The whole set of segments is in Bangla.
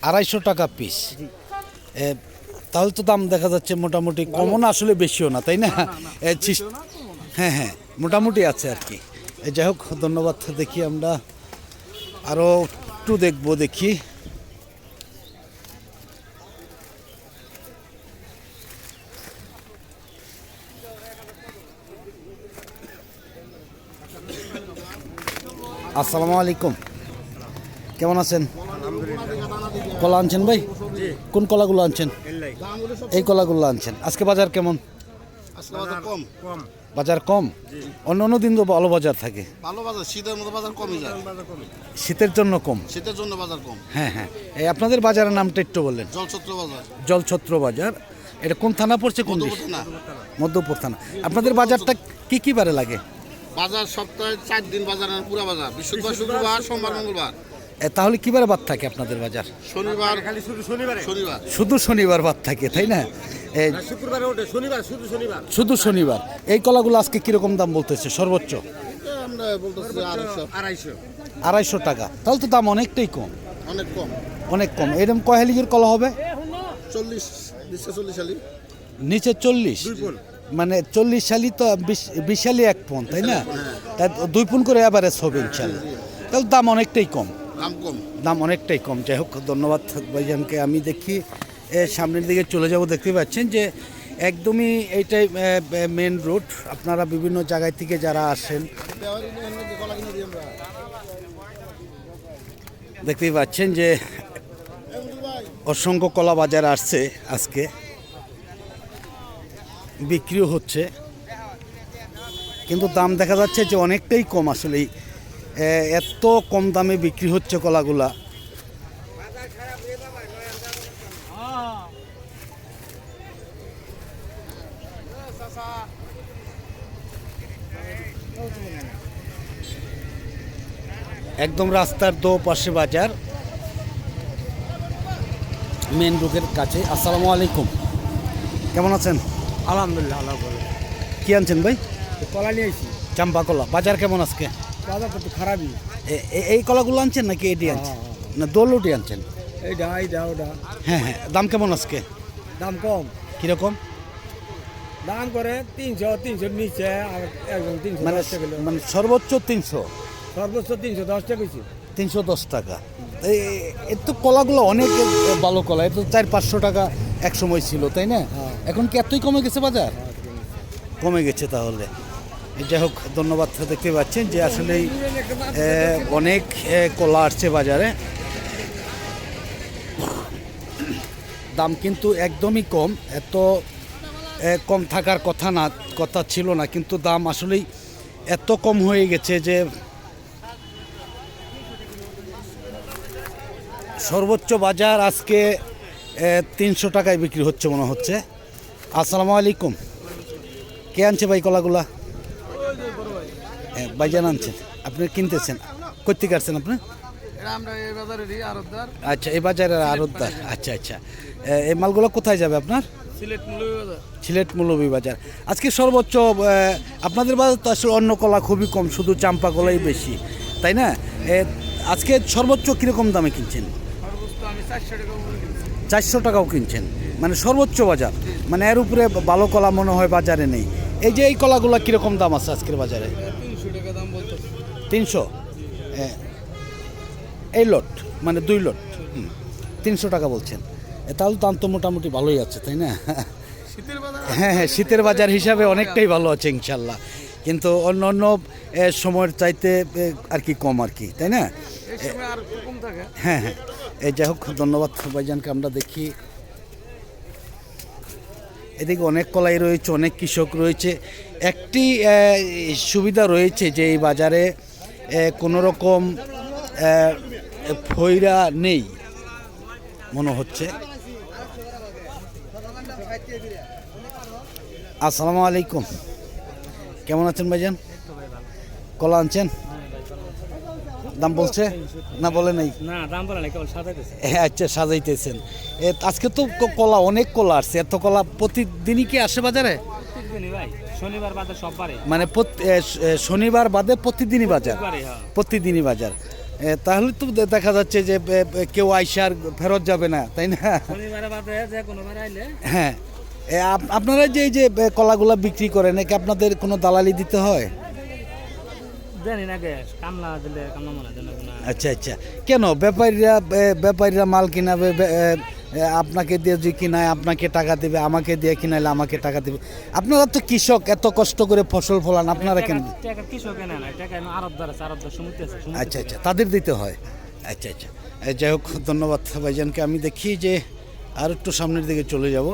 250 টাকা পিস। তাহলে তো দাম দেখা যাচ্ছে মোটামুটি কমও না আসলে বেশিও না, তাই না? হ্যাঁ হ্যাঁ, মোটামুটি আছে আর কি। যাই হোক, ধন্যবাদ। দেখি আমরা আরও একটু দেখবো, দেখি। আসসালামু আলাইকুম, কেমন আছেন? কলা আনছেন ভাই? কোন কলাগুলো আনছেন? এই কলাগুলো আনছেন। আজকে বাজার কেমন? বাজার কম। অন্য অন্য দিন তো ভালো বাজার থাকে। ভালো বাজার, শীতের মধ্যে বাজার কমই যায়। শীতের জন্য কম। শীতের জন্য বাজার কম। হ্যাঁ হ্যাঁ। এই আপনাদের বাজারের নামটা একটু বললেন। জলছত্র বাজার। জলছত্র বাজার। এটা কোন থানা পড়ছে? কোন মধ্যপুর থানা। আপনাদের বাজারটা কি কি বারে লাগে? বাজার সপ্তাহে 4 দিন বাজার, পুরো বাজার। বৃহস্পতিবার, শুক্রবার, সোমবার, মঙ্গলবার। তাহলে কি বারে বাদ থাকে আপনাদের বাজার? শনিবার, খালি শুধু শনিবার। শুধু শনিবার বাদ থাকে, তাই না? শুক্রবার ওঠে, শনিবার শুধু শনিবার। শুধু শনিবার। এই কলাগুলো আজকে কিরকম দাম বলতেছে সর্বোচ্চ? আমরা বলতেছি 250 টাকা। তাহলে তো দাম অনেকটাই কম। অনেক কম, অনেক কম। এরকম কয় হালিগের কলা হবে? 40 শালি। নিচে 40, মানে 40 শালি তো 20 শালি 1 পন, তাই না? তাই 2 পন করে এভারেজ হবে ইনশাল্লাহ। তাহলে দাম অনেকটাই কম। দাম অনেকটাই কম। যাই হোক, ধন্যবাদ ভাইজানকে। আমি দেখি সামনের দিকে চলে যাব। দেখতে পাচ্ছেন যে একদমই এইটাই মেন রোড। আপনারা বিভিন্ন জায়গায় থেকে যারা আসেন দেখতেই পাচ্ছেন যে অসংখ্য কলা বাজার আসছে আজকে, বিক্রিও হচ্ছে, কিন্তু দাম দেখা যাচ্ছে যে অনেকটাই কম। আসলেই এত কম দামে বিক্রি হচ্ছে কলাগুলা। একদম রাস্তার দো পাশে বাজার, মেন রোডের কাছে। আসসালামু আলাইকুম, কেমন আছেন? আলহামদুলিল্লাহ, আল্লাহ ভালো। কি আনছেন ভাই? কলা নিয়ে আসি। চাম্পা কলা। বাজার কেমন আজকে? বাজার তো খারাপই। এই কলাগুলো আনছেন নাকি এটি আনছেন? না দোলটি আনছেন? এইটা ওটা। হ্যাঁ হ্যাঁ। দাম কেমন আজকে? দাম কম। কিরকম দাম করে 300 নিচে, আর একদম 310 টাকা। মানে সর্বোচ্চ 300, সর্বোচ্চ 310 টাকা হয়েছে। 310 টাকা। এর তো কলাগুলো অনেক ভালো কলা। এটা তো 400-500 টাকা এক সময় ছিল, তাই না? এখন কি এতই কমে গেছে বাজার? কমে গেছে তাহলে। যাই হোক, ধন্যবাদ। দেখতে পাচ্ছেন যে আসলেই অনেক কলা আসছে বাজারে। দাম কিন্তু একদমই কম। এত কম থাকার কথা ছিল না, কিন্তু দাম আসলেই এত কম হয়ে গেছে যে সর্বোচ্চ বাজার আজকে 300 টাকায় বিক্রি হচ্ছে মনে হচ্ছে। আসসালামু আলাইকুম, কে আনছে ভাই কলাগুলা? ভাইজান আনছেন। আপনি কিনতেছেন? কোথেকে আসছেন আপনি? আচ্ছা, এই বাজারের আড়তদার। আচ্ছা আচ্ছা। এই মালগুলো কোথায় যাবে আপনার? সিলেট মৌলভীবাজার। আজকে সর্বোচ্চ আপনাদের বাজার তো আসলে অন্য কলা খুবই কম, শুধু চাম্পা কলাই বেশি, তাই না? আজকে সর্বোচ্চ কীরকম দামে কিনছেন? 400 টাকাও কিনছেন, মানে সর্বোচ্চ বাজার। মানে এর উপরে ভালো কলা মনে হয় বাজারে নেই। এই যে এই কলাগুলো কীরকম দাম আছে আজকের বাজারে? 300 টাকা দাম বলতো। 300? এই লট মানে 2 লট 300 টাকা বলছেন। তাহলে দাম তো মোটামুটি ভালোই আছে, তাই না? হ্যাঁ হ্যাঁ, শীতের বাজার হিসাবে অনেকটাই ভালো আছে ইনশাল্লাহ, কিন্তু অন্য অন্য সময়ের চাইতে আর কি কম আর কি, তাই না? হ্যাঁ হ্যাঁ। যাই হোক, ধন্যবাদ ভাইজানকে। আমরা দেখি এদিকে অনেক কলাই রয়েছে, অনেক কৃষক রয়েছে। একটি সুবিধা রয়েছে যে এই বাজারে কোনো রকম ফইরা নেই মনে হচ্ছে। আসসালামু আলাইকুম, কেমন আছেন ভাইজান? কলা আনছেন? দাম বলছে না বলে নাই? না, দাম বলে নাই, কেবল সাজাইতেছে। আচ্ছা, সাজাইতেছেন। আজকে তো কলা, অনেক কলা আসছে। এত কলা প্রতিদিনই কি আসে বাজারে? প্রতিদিনই ভাই, শনিবার বাদে সববারে। মানে শনিবার বাদে প্রতিদিনই বাজার? প্রতিদিনই বাজার। তাহলে তো দেখা যাচ্ছে যে কেউ আইসা আর ফেরত যাবে না, তাই না? শনিবারে বাদে যে কোনো বার আইলে হ্যাঁ, আপনারা যে এই যে কলাগুলা বিক্রি করেন, নাকি আপনাদের কোনো দালালি দিতে হয়? জানি না গে কামলা দিলে কামলা মনে দেন না। আচ্ছা আচ্ছা, কেন ব্যাপারীরা মাল কিনাবে, আপনাকে দিয়ে যদি কিনায় আপনাকে টাকা দেবে, আমাকে দিয়ে কিনাইলে আমাকে টাকা দেবে? আপনারা তো কৃষক, এত কষ্ট করে ফসল ফলান, আপনারা কেন? টাকা কৃষক কেন না, টাকা আরবদার আছে, আরবদার সমুদ্র আছে। আচ্ছা আচ্ছা, তাদের দিতে হয়। আচ্ছা আচ্ছা, যাই হোক, ধন্যবাদ ভাইজানকে। আমি দেখি যে আর একটু সামনের দিকে চলে যাব,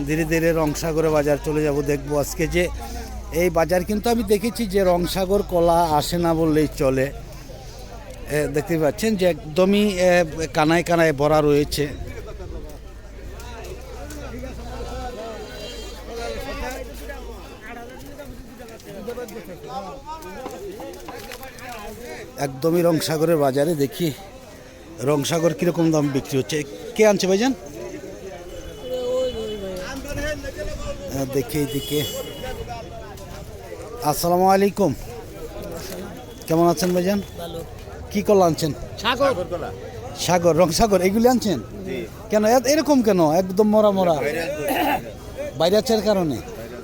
ধীরে ধীরে রংসাগরে বাজার চলে যাব, দেখবো আজকে যে এই বাজার কিন্তু আমি দেখেছি যে রংসাগর কলা আসে না বললেই চলে। দেখতে পাচ্ছেন যে একদমই কানায় কানায় ভরা রয়েছে। একদমই রংসাগরের বাজারে দেখি রংসাগর কিরকম দাম বিক্রি হচ্ছে। কে আনছে ভাইজান? দেখি এইদিকে। আসসালামু আলাইকুম, কেমন আছেন ভাইজান? কি কলা আনছেন? সাগর, রংসাগর এগুলি আনছেন? কেন এরকম কেন একদম মরা মরা? বাইরাচের কারণে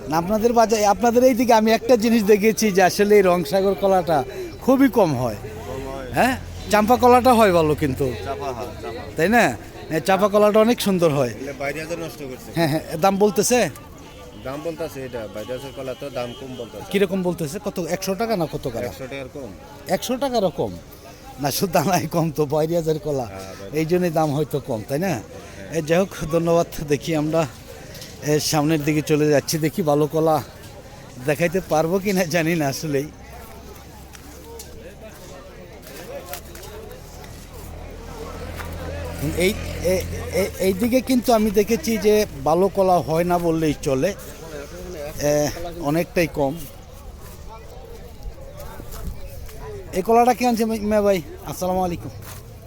না? আপনাদের বাজার, আপনাদের এইদিকে আমি একটা জিনিস দেখেছি যে আসলে এই রংসাগর কলাটা খুবই কম হয়। হ্যাঁ, চাম্পা কলাটা হয় ভালো কিন্তু, তাই না? চাপা কলাটা অনেক সুন্দর হয়। হ্যাঁ হ্যাঁ, দাম বলতেছে? দাম বলতেছে এটা বাইরের কলা তো দাম কম বলতেছে। কিরকম বলতেছে? কত, 100 টাকা না কত টাকা? 100 টাকার কম। 100 টাকারও কম না? শুধু দানাই কম তো, বাইরিয়াজের কলা, এই জন্যই দাম হয়তো কম, তাই না? যাই হোক, ধন্যবাদ। দেখি আমরা সামনের দিকে চলে যাচ্ছি, দেখি ভালো কলা দেখাইতে পারবো কি না জানি না আসলেই। এই দিকে কিন্তু আমি দেখেছি যে ভালো কলা হয় না বললেই চলে, অনেকটাই কম। এই কলাটা কে আনছে মে ভাই? আসসালামু আলাইকুম,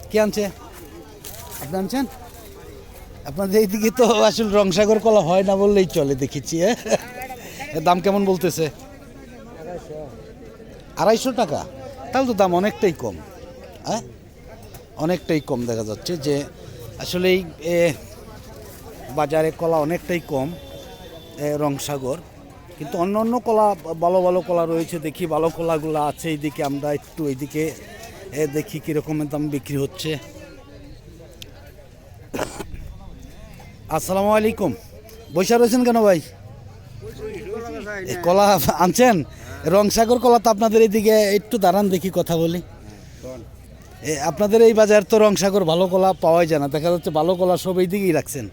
কে আনছে? আপনি আনছেন? আপনাদের এইদিকে তো আসলে রংসাগর কলা হয় না বললেই চলে, দেখেছি। দাম কেমন বলতেছে? 250 টাকা? তাহলে তো দাম অনেকটাই কম। হ্যাঁ, অনেকটাই কম দেখা যাচ্ছে যে আসলেই বাজারে কলা অনেকটাই কম রংসাগর। কিন্তু অন্য অন্য কলা, ভালো ভালো কলা রয়েছে, দেখি ভালো কলাগুলো আছে এইদিকে। আমরা একটু এইদিকে দেখি কীরকমের দাম বিক্রি হচ্ছে। আসসালামু আলাইকুম, বৈশা রয়েছেন কেন ভাই? কলা আনছেন? রংসাগর কলা তো আপনাদের এইদিকে, একটু দাঁড়ান দেখি কথা বলি। আপনাদের এই বাজার তো রংসাগর ভালো কলা পাওয়াই যায় না, দেখা যাচ্ছে ভালো কলা সব এই দিকেই রাখছেন।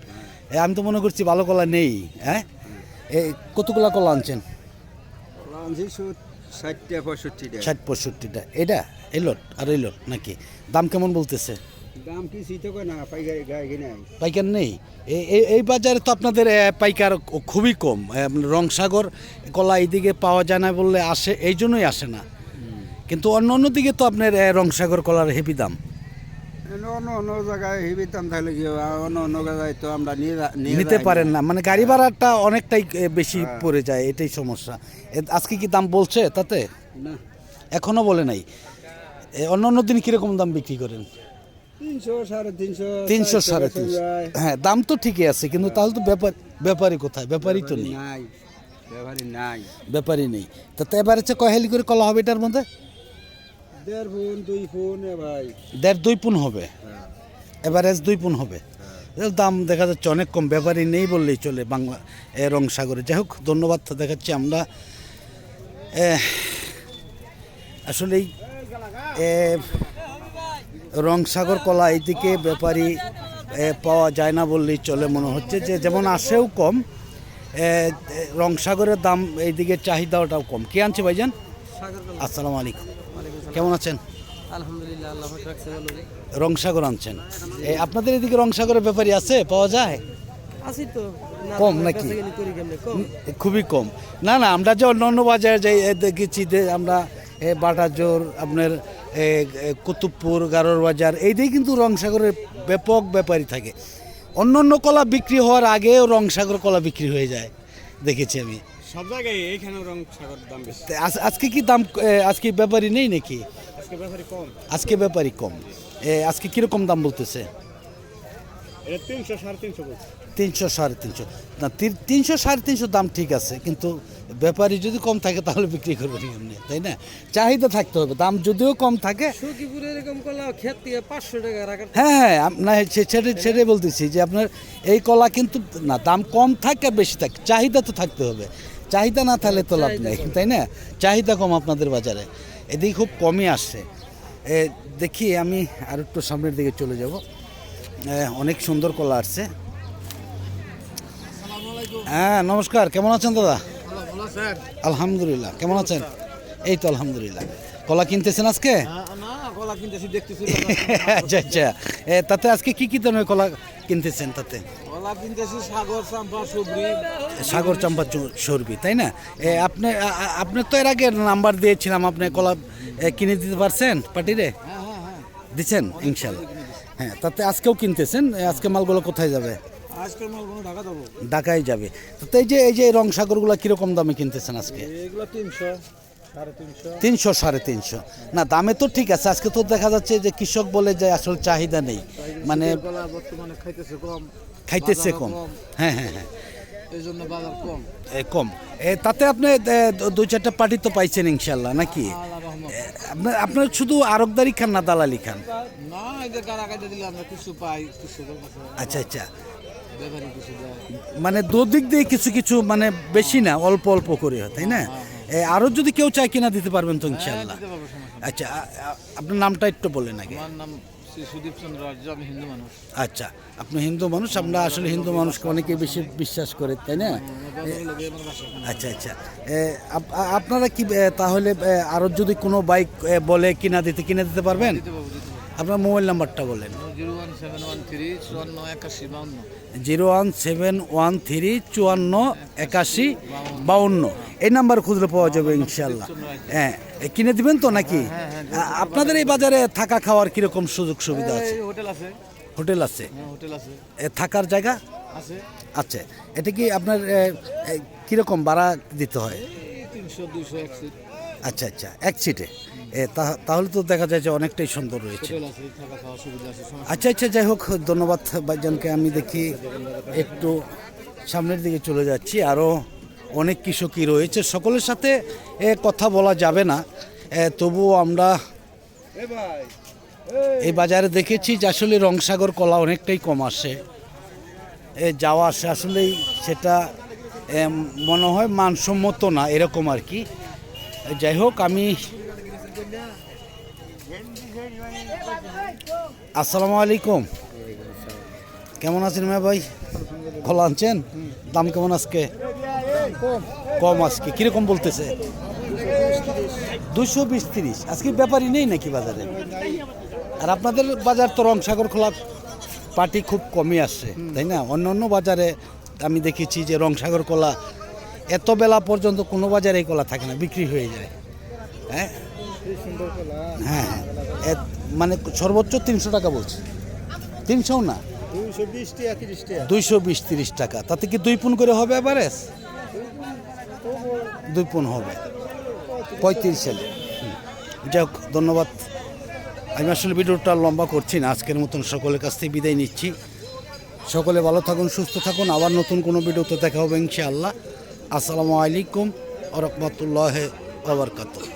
আমি তো মনে করছি ভালো কলা নেই। হ্যাঁ, কতগুলা কলা আনছেন? 60-65টা। এটা এই লট আর এই লট নাকি? দাম কেমন বলতেছে? দাম কি সিটো কই না, পাইকারি গায় নাই। পাইকার নেই এই বাজারে তো আপনাদের? পাইকার খুবই কম। রংসাগর কলা এইদিকে পাওয়া যায় না বললে আসে, এই জন্যই আসে না। কিন্তু অন্য অন্য দিকে তো আপনার রংসাগর কলার হেভি দাম। অন্য অন্য জায়গায় হেভি দাম থাকলে কি অন্য অন্য জায়গায় তো আমরা নিতে পারেন না, মানে গাড়ি ভাড়াটা অনেকটাই বেশি পড়ে যায়, এটাই সমস্যা। আজকে কি দাম বলছে তাতে? না, এখনো বলে নাই। অন্য অন্য দিন কিরকম দাম বিক্রি করেন? 300, 300-350। হ্যাঁ, দাম তো ঠিকই আছে, কিন্তু তাহলে তো ব্যাপারী কোথায়? ব্যাপারী তো নেই, ব্যাপারী নেই। তো এবারে কয় হেলি করে কলা হবে এটার মধ্যে? 1.5 পুন ভাই, 1.5-2 পুন হবে, এভারেজ 2 পুন হবে। দাম দেখা যাচ্ছে অনেক কম, ব্যাপারী নেই বললেই চলে বাংলা রংসাগরে। যাই হোক, ধন্যবাদ দেখাচ্ছি আমরা। আসলেই রংসাগর কলা এইদিকে ব্যাপারী পাওয়া যায় না বললেই চলে, মনে হচ্ছে যে যেমন আসেও কম, রংসাগরের দাম এইদিকে চাহিদাটাও কম। কে আনছে ভাইজান? আসসালামু আলাইকুম, কেমন আছেন? আলহামদুলিল্লাহ, আল্লাহ রাখছে ভালো। রংসাগর আনছেন? আপনাদের এদিকে রংসাগরের ব্যাপারী আছে, পাওয়া যায়? আসি তো কম নাকি? খুবই কম। না না, আমরা যে অন্য অন্য বাজারে যাই দেখেছি যে আমরা বাটাজোর, আপনার কুতুবপুর, গারোর বাজার, এই দিকে কিন্তু রংসাগরের ব্যাপক ব্যাপারী থাকে। অন্য অন্য কলা বিক্রি হওয়ার আগেও রংসাগর কলা বিক্রি হয়ে যায়, দেখেছি আমি। সব জায়গায় এইখানে রং সাগর দাম বেশি। তা আজকে কি দাম আজকে ব্যাপারী নেই নাকি? আজকে ব্যাপারে কম। আজকে ব্যাপারী কম। আজকে কিরকম দাম বলতেছে? এটা 300 350 বলছে। 300 350 না 300 350 দাম ঠিক আছে, কিন্তু ব্যাপারী যদি কম থাকে তাহলে বিক্রি করবে এমনি, তাই না? চাহিদা থাকতে হবে, দাম যদিও কম থাকে। সখীপুরে এরকম কলা ক্ষেত থেকে 500 টাকা রাখা। হ্যাঁ না সেটাই বলতেছি যে আপনার এই কলা কিন্তু না দাম কম থাকে আর বেশি থাকে, চাহিদা তো থাকতে হবে। চাহিদা না থাকলে তো লাভ নেই, তাই না? চাহিদা কম আপনাদের বাজারে, এদিকে খুব কমই আসছে। দেখি আমি আর একটু সামনের দিকে চলে যাব। অনেক সুন্দর কলা আসছে। হ্যাঁ নমস্কার, কেমন আছেন দাদা? আলহামদুলিল্লাহ, কেমন আছেন? এই তো আলহামদুলিল্লাহ। কলা কিনতেছেন আজকে? না কলা কিনতেছি, দেখতেছি। আচ্ছা আচ্ছা, তাতে আজকে কি কি ধরনের কলা কিনতেছেন? তাতে কলা কিনতেছি সাগর চাম্পা সবরি। সাগর চাম্পা সরবি, তাই না? আপনি তো এর আগে নাম্বার দিয়েছিলাম, আপনি কলা কিনে দিতে পারছেন পার্টিরে? দিচ্ছেন ইনশাল্লাহ। হ্যাঁ, তাতে আজকেও কিনতেছেন। আজকে মালগুলো কোথায় যাবে? আজকের মালগুলো ঢাকা দেবো। ঢাকায় যাবে। তো এই যে রং সাগরগুলো কিরকম দামে কিনতেছেন আজকে? এগুলো 300 350। 300 350 না, দামে তো ঠিক আছে। আজকে তো দেখা যাচ্ছে যে কৃষক বলে যে আসলে চাহিদা নেই, মানে কলা বর্তমানে খাইতেছে কম। হ্যাঁ হ্যাঁ হ্যাঁ, এই জন্য বাজার কম। কম। তাতে আপনি 2-4টা পার্টি তো পাইছেন ইনশাল্লাহ নাকি? আপনার শুধু আরকদারি খান না দালালি খান? না, এটা কারা কাটা দিলে আমরা কিছু পাই, কিছু আচ্ছা আচ্ছা, ব্যাপারী কিছু দেয়। মানে দুদিক দিয়ে কিছু কিছু, মানে বেশি না, অল্প অল্প করে হয়, তাই না? আরও যদি কেউ চায় কিনা দিতে পারবেন তো ইনশাল্লাহ। আচ্ছা, আপনার নামটা একটু বলেন আগে। আমার নাম শ্রী সুদীপ চন্দ্র আর্য, আমি হিন্দু মানুষ। আচ্ছা, আপনি হিন্দু মানুষ। আমরা আসলে হিন্দু মানুষকে অনেকে বেশি বিশ্বাস করে, তাই না? আচ্ছা আচ্ছা, আপনারা কি তাহলে আরও যদি কোনো বাইক বলে কিনে দিতে পারবেন? আপনার মোবাইল নাম্বারটা বলেন। 01713548152। এই নাম্বার খুঁজলে পাওয়া যাবে ইনশাল্লাহ। হ্যাঁ, কিনে দিবেন তো নাকি? আপনাদের এই বাজারে থাকা খাওয়ার কিরকম সুযোগ সুবিধা আছে? হোটেল আছে। হোটেল আছে? হোটেল আছে, থাকার জায়গা আছে। আচ্ছা, এটা কি আপনার কিরকম ভাড়া দিতে হয়? 300 200 এক সিট। আচ্ছা আচ্ছা, এক সিটে? তাহলে তো দেখা যায় যে অনেকটাই সুন্দর রয়েছে। হোটেল আছে, থাকা খাওয়ার সুবিধা আছে। আচ্ছা আচ্ছা, যাই হোক, ধন্যবাদ ভাইজানকে। আমি দেখি একটু সামনের দিকে চলে যাচ্ছি। আরও অনেক কৃষকই রয়েছে, সকলের সাথে কথা বলা যাবে না, তবুও আমরা এই বাজারে দেখেছি যে আসলে রংসাগর কলা অনেকটাই কম আসে, যাওয়া আসে। আসলেই সেটা মনে হয় মানসম্মত না, এরকম আর কি। যাই হোক, আমি আসসালামু আলাইকুম, কেমন আছেন মেয়ে ভাই? ভালো আছেন? দাম কেমন আজকে? কম আজকে কিরকম বলতেছে? 220-30। আজকে ব্যাপারই নেই নাকি বাজারে? আর আপনাদের বাজার তো রংসাগর খোলা পার্টি খুব কমই আসছে, তাই না? অন্য বাজারে আমি দেখেছি যে রংসাগর কলা এত বেলা পর্যন্ত কোনো বাজারে এই কলা থাকে না, বিক্রি হয়ে যায়। হ্যাঁ হ্যাঁ হ্যাঁ, মানে সর্বোচ্চ 300 টাকা বলছে। 300 না, 220-30 টাকা। তাতে কি 2 পুন করে হবে এভারেজ? 2 পুন হবে 35 সালে। যাই হোক, ধন্যবাদ। আমি আসলে ভিডিওটা লম্বা করছি না, আজকের মতন সকলের কাছ থেকে বিদায় নিচ্ছি। সকলে ভালো থাকুন, সুস্থ থাকুন। আবার নতুন কোনো ভিডিওতে দেখা হবে ইনশাআল্লাহ। আসসালামু আলাইকুম ওয়া রাহমাতুল্লাহি ওয়া বারাকাতুহু।